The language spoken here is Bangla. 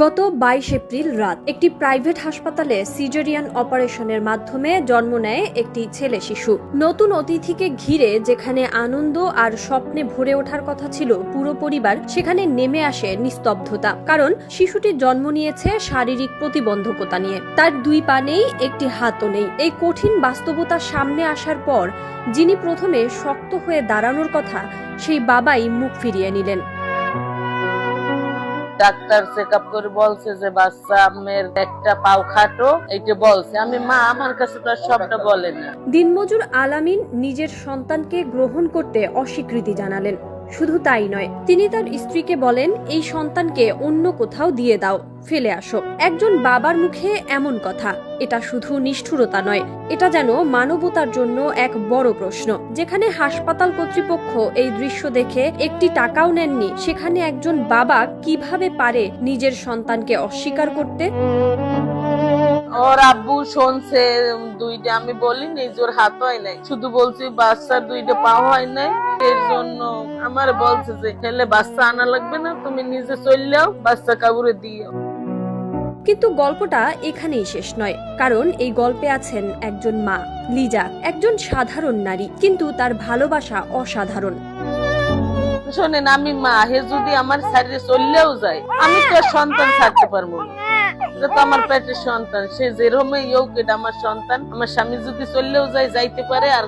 গত 22 এপ্রিল রাত একটি প্রাইভেট হাসপাতালে সিজারিয়ান অপারেশনের মাধ্যমে জন্ম নেয় একটি ছেলে শিশু। নতুন অতিথিকে ঘিরে যেখানে আনন্দ আর স্বপ্নে ভরে ওঠার কথা ছিল পুরো পরিবার, সেখানে নেমে আসে নিস্তব্ধতা। কারণ শিশুটি জন্ম নিয়েছে শারীরিক প্রতিবন্ধকতা নিয়ে, তার 2 পা নেই, একটি হাতও নেই। এই কঠিন বাস্তবতার সামনে আসার পর যিনি প্রথমে শক্ত হয়ে দাঁড়ানোর কথা, সেই বাবাই মুখ ফিরিয়ে নিলেন। ডাক্তার চেকআপ করে বলছে যে বাচ্চা আমের একটা পাও খাটো, এইটা বলছে। আমি মা, আমার কাছে তো সবটা বলে না। দিনমজুর আলামিন নিজের সন্তানকে গ্রহণ করতে অস্বীকৃতি জানালেন। শুধু তাই নয়, তিনি তার স্ত্রীকে বলেন, এই সন্তানকে অন্য কোথাও দিয়ে দাও, ফেলে আসো। একজন বাবার মুখে এমন কথা, এটা শুধু নিষ্ঠুরতা নয়, এটা যেন মানবতার জন্য এক বড় প্রশ্ন। যেখানে হাসপাতাল কর্তৃপক্ষ এই দৃশ্য দেখে একটি টাকাও নেননি, সেখানে একজন বাবা কিভাবে পারে নিজের সন্তানকে অস্বীকার করতে? ওর আব্বু শুনছে 2টা, আমি বলিনি জোর হাত হয় নাই, শুধু বলছি বাচ্চার 2টা পা হয় নাই। এর জন্য আমার বলছে যে ছেলে বাচ্চা আনা লাগবে না, তুমি নিজে চললেও বাচ্চা কাউরে দিও। কিন্তু গল্পটা এখানেই শেষ নয়, কারণ এই গল্পে আছেন একজন মা, লিজা, একজন সাধারণ নারী, কিন্তু তার ভালোবাসা অসাধারণ। শোনেন, আমি মা, হে যদি আমার শরীরে চললেও যায়, আমি তো সন্তান ছাড়তে পারবো না। এটা তো আমার পেটের সন্তান, সে যেরকমই হোক, এটা আমার সন্তান। আমার স্বামী যদি চললেও যায়, যাইতে পারে। আর